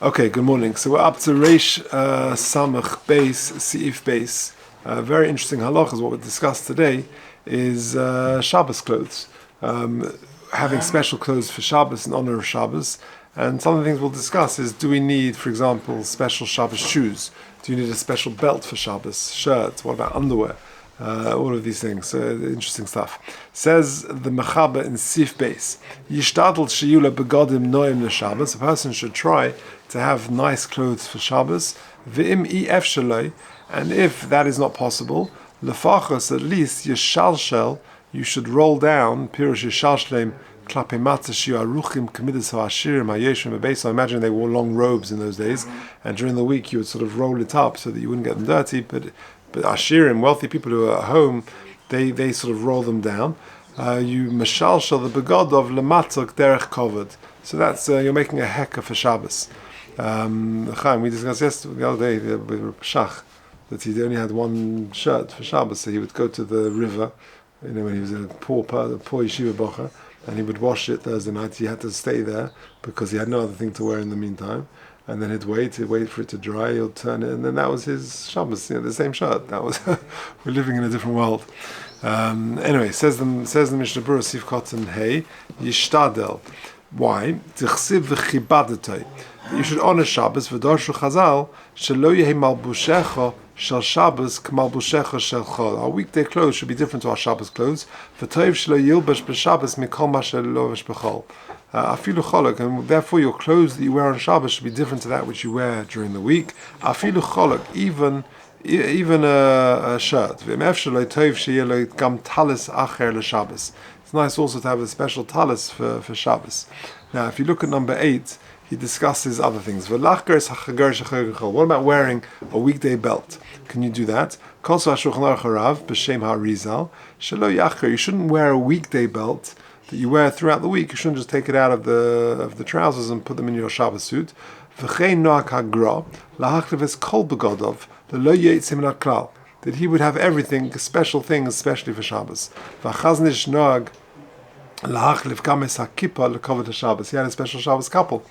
Okay, good morning. So we're up to Reish Samach Beis, Seif Beis. Very interesting halachas. What we discussed today is Shabbos clothes. Having special clothes for Shabbos in honor of Shabbos. And some of the things we'll discuss is, do we need, for example, special Shabbos shoes? Do you need a special belt for Shabbos? Shirts? What about underwear? All of these things, interesting stuff. Says the Mechaber in Sif Beis, Yishtadl sheyula begodim noim l'Shabbos. A person should try to have nice clothes for Shabbos. V'im ef shaloi, and if that is not possible, lefachos at least yishalshel, you should roll down pirush yishalshlem klape matzah shiu aruchim kamidas ha'ashirim ha'yeshim ha'beis. I imagine they wore long robes in those days, and during the week you would sort of roll it up so that you wouldn't get them dirty. But Ashirim, wealthy people who are at home, they sort of roll them down. You mashalshal the begod of lematzok derech kovad. So that's you're making a heka for Shabbos. Chaim, we discussed yesterday, the other day with Rabbi Shach, that he only had one shirt for Shabbos, so he would go to the river, when he was a poor yeshiva bocher, and he would wash it Thursday night. He had to stay there because he had no other thing to wear in the meantime. And then he'd wait for it to dry, he'll turn it, and then that was his Shabbos, the same shirt. That was we're living in a different world. Anyway, says the Mishnah Berurah Sif Kotten Hey Yishtadel. Why? Tichsiv v'chibadetay. You should honor Shabbos v'dorshu Chazal shelo yehi malbushecha shel Shabbos k'malbushecha shel Chol. Our weekday clothes should be different to our Shabbos clothes. V'toiv shelo yilbash b'Shabbos mikol ma shelo lovesh b'Chol. Afilu cholok, and therefore your clothes that you wear on Shabbos should be different to that which you wear during the week. Afilu cholok, even a shirt. It's nice also to have a special talis for Shabbos. Now, if you look at number 8, he discusses other things. What about wearing a weekday belt? Can you do that? You shouldn't wear a weekday belt that you wear throughout the week. You shouldn't just take it out of the trousers and put them in your Shabbos suit. That he would have everything, special things, especially for Shabbos. He had a special Shabbos couple.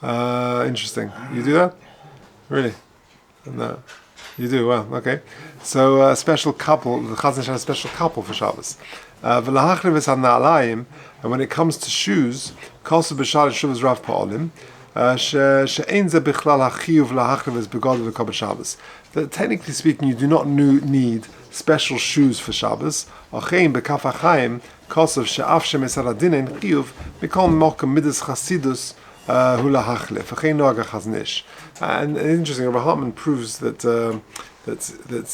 Interesting. You do that? Really? No. You do? Well, okay. So a special couple, the Chazon Ish had a special couple for Shabbos. And when it comes to shoes, that technically speaking, you do not need special shoes for Shabbos. And interesting, Rabbi Hartman proves that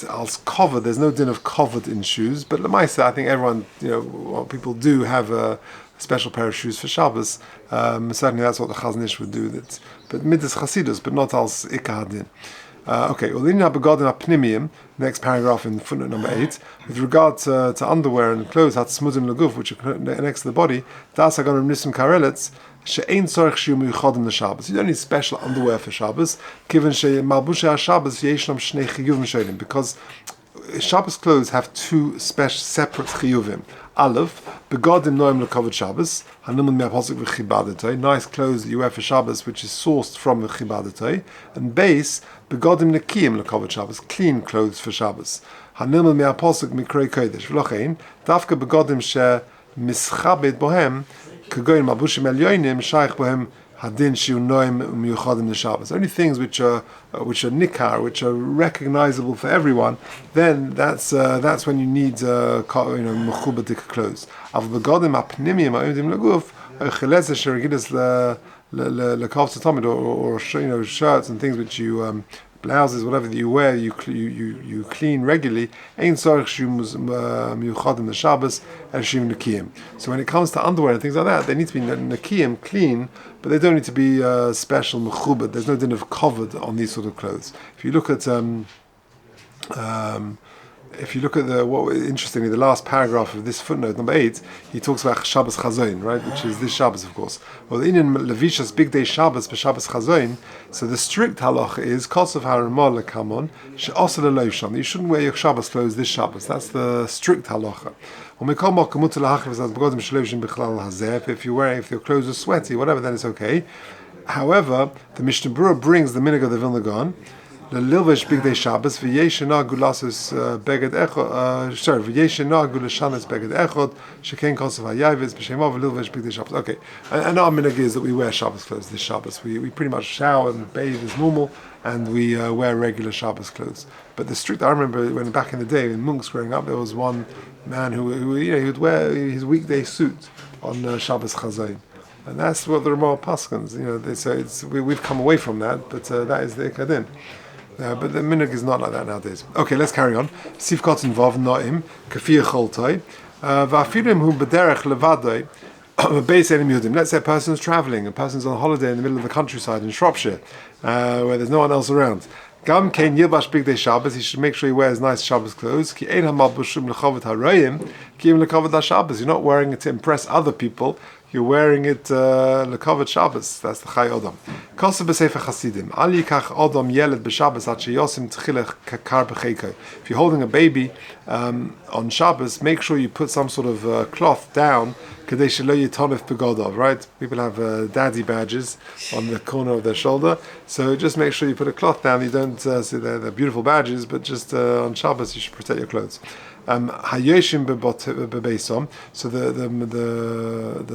als cover, there's no din of covered in shoes, but Lamaisa, I think everyone, what people do have a special pair of shoes for Shabbos. Certainly that's what the Chazon Ish would do. But midas chasidus, but not als ikar din. Okay, next paragraph in footnote number 8, with regard to underwear and clothes, which are next to the body, you don't need special underwear for Shabbos, because Shabbos clothes have two separate chiyuvim. Aleph, begodim noim lekavod Shabbos, hanimon me'apasuk v'chibadetay, nice clothes that you wear for Shabbos, which is sourced from the chibadetay, and base, begodim nekiyim lekavod Shabbos, clean clothes for Shabbos. Hanimon me'apasuk mikrei kodesh, v'lochein, dafka begodim she mischabed bohem, kagoyin mabushim elyonim, shaykh bohem, hadin shiu noim miyuchadim l'Shabbos. Only things which are nikar, which are recognizable for everyone. Then that's when you need mechubadik clothes. Av begodim apnimim ha'odim leguf chelezes sheregidas lekavta tamid, or shirts and things which you blouses, whatever that you wear, you clean regularly. Ein tzarich shiu miyuchadim l'Shabbos and shiu nekiyim. So when it comes to underwear and things like that, they need to be nekiyim, clean, but they don't need to be special mechubad. There's no din of covered on these sort of clothes. If you look at interestingly, the last paragraph of this footnote, number 8, he talks about Shabbos Chazoin, right, which is this Shabbos, of course. Well, in Levishas big day Shabbos for Shabbos Chazoin, so the strict halacha is Kosof Haramah Lekamon She'osel Elosham. You shouldn't wear your Shabbos clothes this Shabbos. That's the strict halacha. If your clothes are sweaty, whatever, then it's okay. However, the Mishnah Berurah brings the minhag of the Vilna Gaon, the Lilvesh Bigdei Shabbos, v'yeshena gulasus beged echod. V'yeshena gulashanas beged echod. Sheken kosav hayavis b'shemov Lilvesh Bigdei Shabbos. Okay, and our minhag is that we wear Shabbos clothes this Shabbos. We pretty much shower and bathe as normal, and we wear regular Shabbos clothes. But the strict, I remember when back in the day in monks growing up, there was one man who he would wear his weekday suit on Shabbos Chazayin. And that's what the Ramah Paskins, they say we've come away from that, but that is the Ikadin. But the minhag is not like that nowadays. Okay, let's carry on. Sivkot involved Noim, Kafir Choltoi, Vafirim hu bederech levadoi, Beis Elim Yudim. Let's say a person's traveling, a person's on holiday in the middle of the countryside in Shropshire, where there's no one else around. Gam kein yilbash bigdei Shabbos. He should make sure he wears nice Shabbos clothes. Ki ein hamalbushim lechavot harayim, ki im lechavot haShabbos. You're not wearing it to impress other people. You're wearing it lekavod Shabbos. That's the Chai Odom. Kosev b'sefer Chasidim. Al yikach Odom yeled b'Shabbos at sheyosim tchilech kakar b'cheiko. If you're holding a baby on Shabbos, make sure you put some sort of cloth down. Kadei shelo yitonef begodov. Right? People have daddy badges on the corner of their shoulder. So just make sure you put a cloth down. You don't say they're beautiful badges, but just on Shabbos you should protect your clothes. Hayoshim bebeisom. So the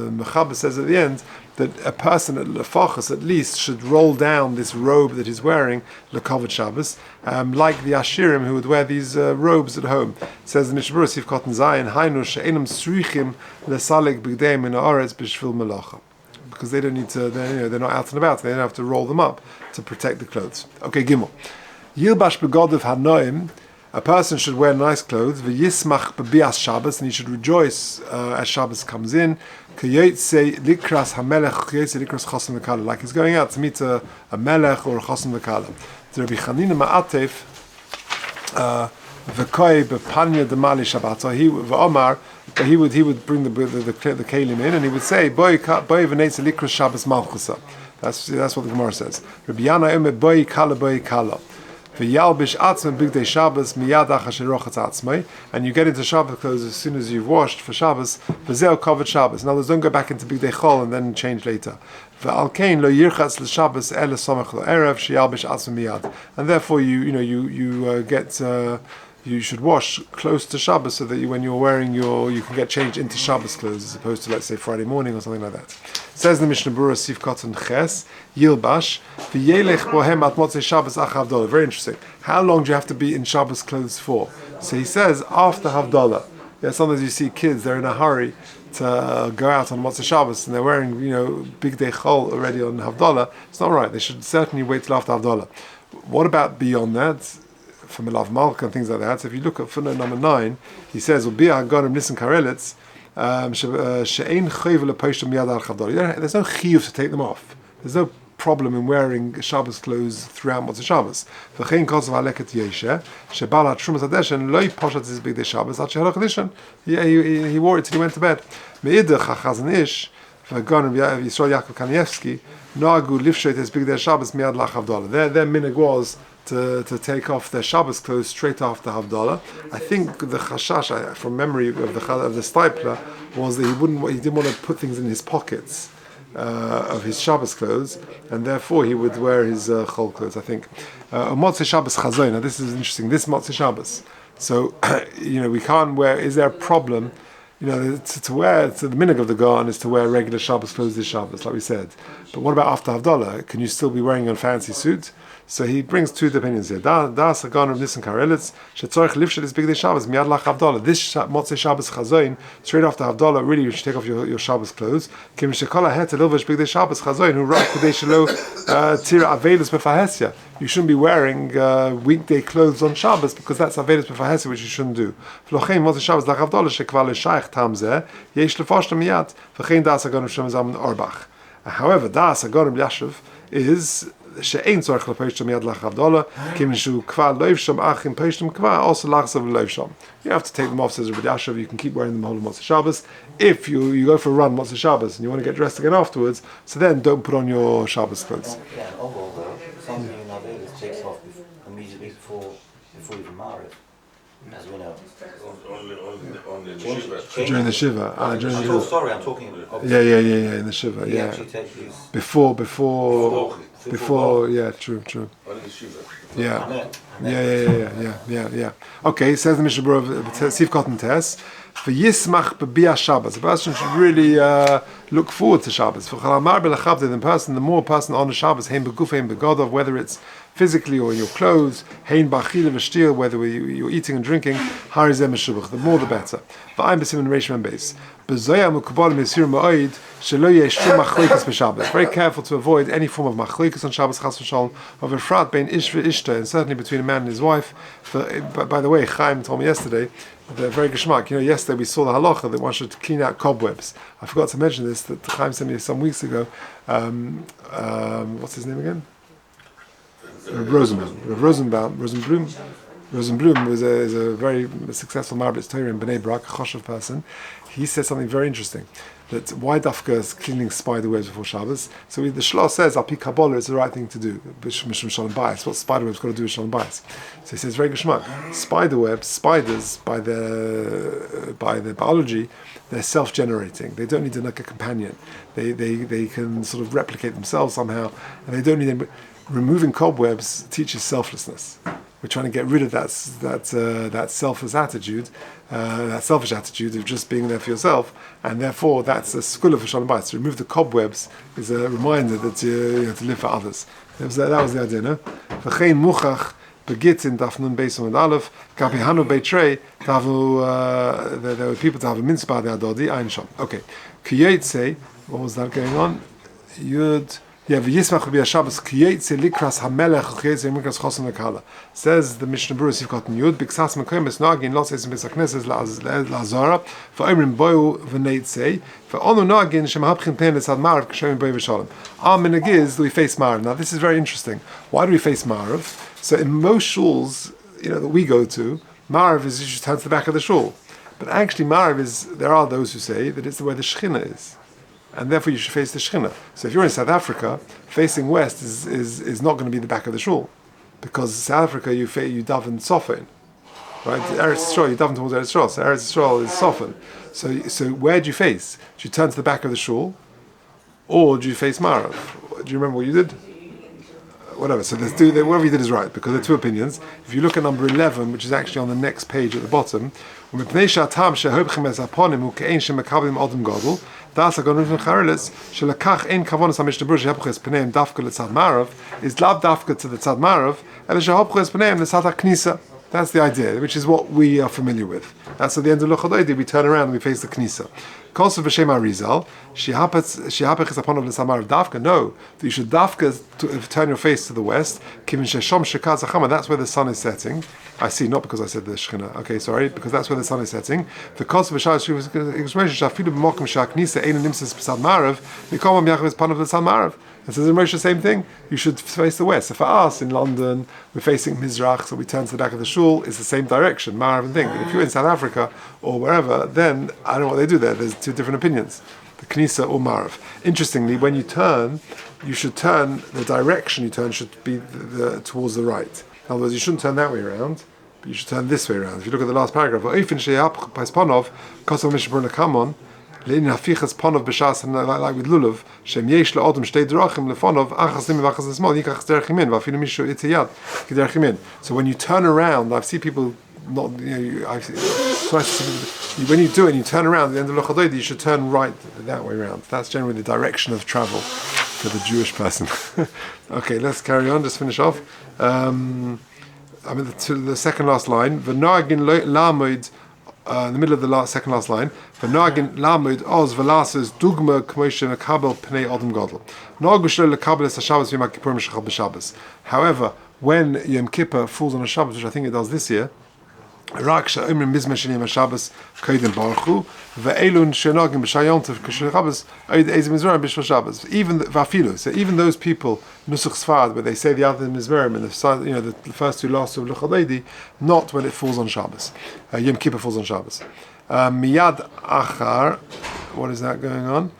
Mechaber says at the end that a person at lefachos at least should roll down this robe that he's wearing lekavod Shabbos, like the Ashirim who would wear these robes at home. It says the Mishnah Berurah Sivkot Zayin Hainu she'enam sruichim lesalig bigdeim in haaretz b'shvil melacha. Because they don't need to, they're not out and about. They don't have to roll them up to protect the clothes. Okay, Gimel. Yilbash begodav hanoim. A person should wear nice clothes. V'yismach b'bias Shabbos, and he should rejoice as Shabbos comes in. K'yotzei likras hamelech, k'yotzei likras chosim v'kala, like he's going out to meet a melech or a chosim v'kala. The Rabbi Chanina Ma'atef v'koi b'panya demali Shabbat. So he would bring the kelim in, and he would say boi v'neitz likras Shabbos malchusa. That's what the Gemara says. Rabbi Yana omer boi kala. And you get into Shabbos clothes as soon as you've washed for Shabbos. Covered Shabbos. In other words, don't go back into Bigdei Chol and then change later. And therefore, you should wash close to Shabbos so that when you're wearing you can get changed into Shabbos clothes as opposed to, let's say, Friday morning or something like that. It says in the Mishnah Berurah Sivkot and Ches Yilbash v'yelech bohem at motzei Shabbos ach Havdalah. Very interesting. How long do you have to be in Shabbos clothes for? So he says after Havdalah. Yeah, sometimes you see kids, they're in a hurry to go out on Motzei Shabbos and they're wearing Bigdei Chol already on Havdalah. It's not right. They should certainly wait till after Havdalah. What about beyond that? From Elav Malka and things like that. So if you look at footnote number 9, he says, there's no chiyuv to take them off. There's no problem in wearing Shabbos clothes throughout Motzei Shabbos. He wore it till he went to bed. Their minhag was to take off their Shabbos clothes straight after Havdalah. I think the chashash, from memory of the Stipler, was that he didn't want to put things in his pockets of his Shabbos clothes, and therefore he would wear his Chol clothes. I think Motzei Shabbos Chazon. Now this is interesting. This Motzei Shabbos. So we can't wear. Is there a problem? To wear, the minhag of the Gaon is to wear regular Shabbos clothes this Shabbos, like we said. But what about after Havdalah? Can you still be wearing a fancy suit? So he brings two opinions here. Das Gaon of Nisan Karelitz, shetzorich lifshet is Bigdei Shabbos miyad lach Havdalah. This Motzei Shabbos Chazoin, straight after Havdalah, really you should take off your Shabbos clothes. Kim shekol het elvish Bigdei Shabbos Chazoin, who rak k'dei shelo tira avelus b'fahesia. You shouldn't be wearing weekday clothes on Shabbos because that's avelus b'fahesia, which you shouldn't do. V'lochein Motzei Shabbos lach Havdalah shekvar l'shayich tam zeh yesh lefoshta miyad v'chein das Gaon of Shem Zalman Orach. However, das Gaon of Yashiv is she'ein tzorich leposhtam miyad lach Havdalah kim shu kvar loivsham achim poshtam kvar also lachsav loivsham. You have to take them off, says Rabbi Yashiv. You can keep wearing them whole of Motzei Shabbos. If you go for a run Motzei Shabbos and you want to get dressed again afterwards, so then don't put on your Shabbos clothes. Yeah, something in Avedis takes off immediately before even married. as we know. Only the Shiva. During the Shiva. During the Shiva. Sorry, I'm talking. Yeah, in the Shiva, He yeah. actually takes his Before, yeah, true. Only the Shiva. Yeah. Okay, says the Mishnah Berurah, Sif Cotton Test. For Yismach B'Bia Shabbos, a person should really look forward to Shabbos. For Chalamar B'Lachavde, the more a person honors Shabbos, Hein B'Guf, Hein B'Godov, whether it's physically or in your clothes, Hein B'Achil V'Shtir, whether you're eating and drinking, Harizem Meshubach, the more the better. V'Ayin B'Simen Reish Mem Beis. B'Zoya Mukubal Mesir Ma'oid, Shelo Yeshum Machloikas B'Shabbos. Very careful to avoid any form of Machloikas on Shabbos, Chas V'Shalom, of a frat bein Ish V'Ishta, and certainly between a man and his wife. By the way, Chaim told me yesterday, they're very geschmack. Yesterday we saw the halacha that one should clean out cobwebs. I forgot to mention this, that Chaim sent me some weeks ago. What's his name again? Rosenblum is a very successful Marbitz Torah in Bnei Brak, a Choshev person. He said something very interesting, that why Dafka is cleaning spider webs before Shabbos. So the Shlosh says, Al Pi Kabbalah, it's the right thing to do. Mishum Shalom Bayis. What spider webs got to do with Shalom Bayis? So he says, very geschmack. Spiders, by their biology, they're self-generating. They don't need a companion. They can sort of replicate themselves somehow, and they don't need them. Removing cobwebs teaches selflessness. We're trying to get rid of that selfish attitude of just being there for yourself, and therefore that's a school of Shalom Bayis. To remove the cobwebs is a reminder that you have to live for others. That was the idea, no? V'chein muchach begit in Daf Nun Beis Amud Aleph Kapi Hanu Beitrei Tavu. There were people to have a mitzvah the Adodi Ein Shom. Okay, Kiyetze. What was that going on? Yud. Yeah, v'yismach b'Bia Shabbos kiyetze likras hamelech kiyetze mikras chosim lekala. Says the Mishnah Berurah Sif Cotton Yud b'ksas mekoymes nagin los esim b'sakneses la'azara v'omrim boyu v'neitzei v'onu nagin shemahapchin pen l'sad marav k'shem boyu v'shalom. Our minhag is that we face marav. Now this is very interesting. Why do we face marav? So in most shuls, that we go to, marav is you just turn to the back of the shul. But actually marav is, there are those who say that it's the way the Shechina is, and therefore you should face the Shechina. So if you're in South Africa, facing west is not going to be the back of the shul, because South Africa you daven soften, right? Eretz Yisrael you daven towards Eretz Yisrael, so Eretz Yisrael is soften. So where do you face? Do you turn to the back of the shul, or do you face Marav? Do you remember what you did? Whatever. So whatever you did is right, because there are two opinions. If you look at number 11, which is actually on the next page at the bottom, Das Shelakach ein Kavonas HaMishnah Berurah Shehapches Pneim Dafka L'Tzad Marav is Lav Dafka to the Tzad Marav, and Shehapches Pneim L'Tzad HaKnisa. That's the idea, which is what we are familiar with. That's at the end of Luchadaydi, we turn around and we face the Knisa. Kosov V'Shem Arizal, Shehapches upon of L'Tzad Marav Dafka. No, that you should Dafka turn your face to the west. Kivin Sheshom Shekaz Achama. That's where the sun is setting. I see, not because I said the Shechina. Okay, sorry, because that's where the sun is setting. The Kosov V'Shal Shafilu B'Mokim Shaknisa Ein Nimses B'Tzad Marav Mikom Yachves Pan of L'Tzad Marav. It says in Moshe the same thing. You should face the west. So for us in London, we're facing Mizrach, so we turn to the back of the shul. It's the same direction, Marav and thing. But if you're in South Africa or wherever, then I don't know what they do there. There's two different opinions: the Knisa or Marav. Interestingly, when you turn, you should turn the direction you turn should be towards the right. In other words, you shouldn't turn that way around, but you should turn this way around. If you look at the last paragraph, like with lulav, shem yesh le'odom shtei drachim lefonov achas lim v'achas l'smol yikach derech yimin v'afilu mishu itiyad k'derech yimin. So when you turn around, I've seen people not, when you do it and you turn around at the end of Luchadaydi, you should turn right that way around. That's generally the direction of travel for the Jewish person. Okay, let's carry on, just finish off. The second last line, v'noagin lamoid, in the middle of the second last line, v'noagin lamoid oz v'lasas dugma k'moshe mekabel pnei odom gadol. Noagush lo lekabel es ha-Shabbos v'yom ha-Kippurim shechal b'Shabbos. However, when Yom Kippur falls on a Shabbos, which I think it does this year, Orach she'omrim mizmeh sheni ha-Shabbos koydem baruchu ve'elun she'nogim b'shayontav k'shabbos oid ezim mizmorim b'shul Shabbos. Even vafilu, so even those people nusach sfard where they say the other mizmorim and the first two last of Luchadaydi, not when it falls on Shabbos. Yom Kippur falls on Shabbos. Miyad achar, what is that going on?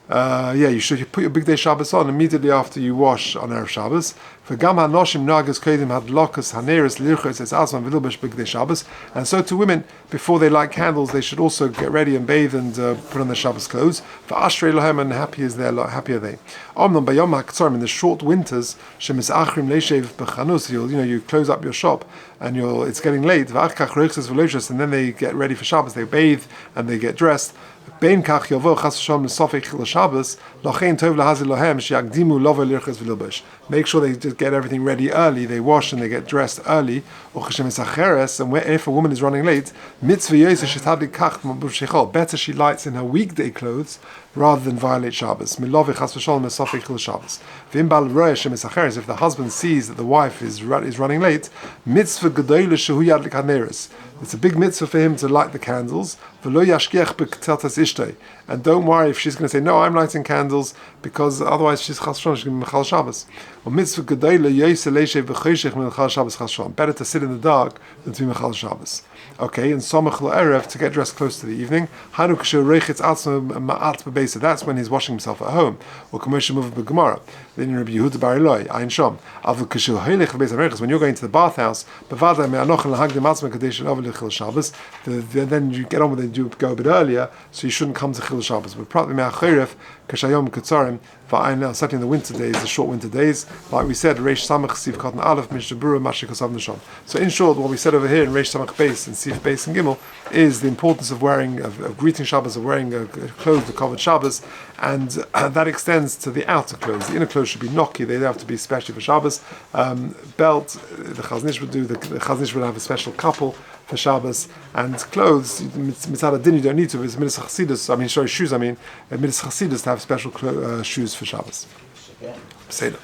You should put your big day Shabbos on immediately after you wash on Erev Shabbos. For Gam HaNoshim Nagas Kodim Hadlokas Haneres Lirchos Es Asman V'Lilbesh Big Day Shabbos. And so to women, before they light candles, they should also get ready and bathe and put on their Shabbos clothes. For Ashrei Lohem, and happy are they. Omnam Bayom HaKtzorim, in the short winters, Shemis Achrim Leishev B'Chanus, you close up your shop and it's getting late. V'achkach Roichses V'Loishas, and then they get ready for Shabbos. They bathe and they get dressed. Bein kach yovo chas v'shalom l'sofek chil Shabbos lochein tov lahazil lohem she'yakdimu lovo lirches v'lilbesh. Make sure they just get everything ready early. They wash and they get dressed early. Uchashem esacheres, and if a woman is running late, mitzvah yoseh shetadli kach b'shechol. Better she lights in her weekday clothes rather than violate Shabbos. Milove chas v'shalom l'sofek chil Shabbos. V'im bal roeh shem esacheres. If the husband sees that the wife is running late, mitzvah gedolah shehu yadlik haneres. It's a big mitzvah for him to light the candles. And don't worry if she's going to say, no, I'm lighting candles, because otherwise she's chasron, she's going to be mechal Shabbos. Better to sit in the dark than to be mechal Shabbos. Okay, and Somach Erev, to get dressed close to the evening. That's when he's washing himself at home. Or then Rabbi Yehuda Bar Eloi, Ayin Shom. When you're going to the bathhouse, then you get on with it, you go a bit earlier, so you shouldn't come to Chil Shabbos. But certainly in the winter days, the short winter days, like we said, Reish Samach Siv Cotton Aleph Mishabura Mashikosav Nishon. So in short, what we said over here in Reish Samach Beis and Siv Beis and Gimel is the importance of greeting Shabbos, of wearing clothes to cover Shabbos, and that extends to the outer clothes. The inner clothes should be noki; they have to be especially for Shabbos. Belt, the Chaznish would do. The Chaznish would have a special couple for Shabbos, and clothes, mitzad adin, you don't need to. It's mitzvah chasidus. Shoes. Mitzvah chasidus to have special shoes for Shabbos. Say that.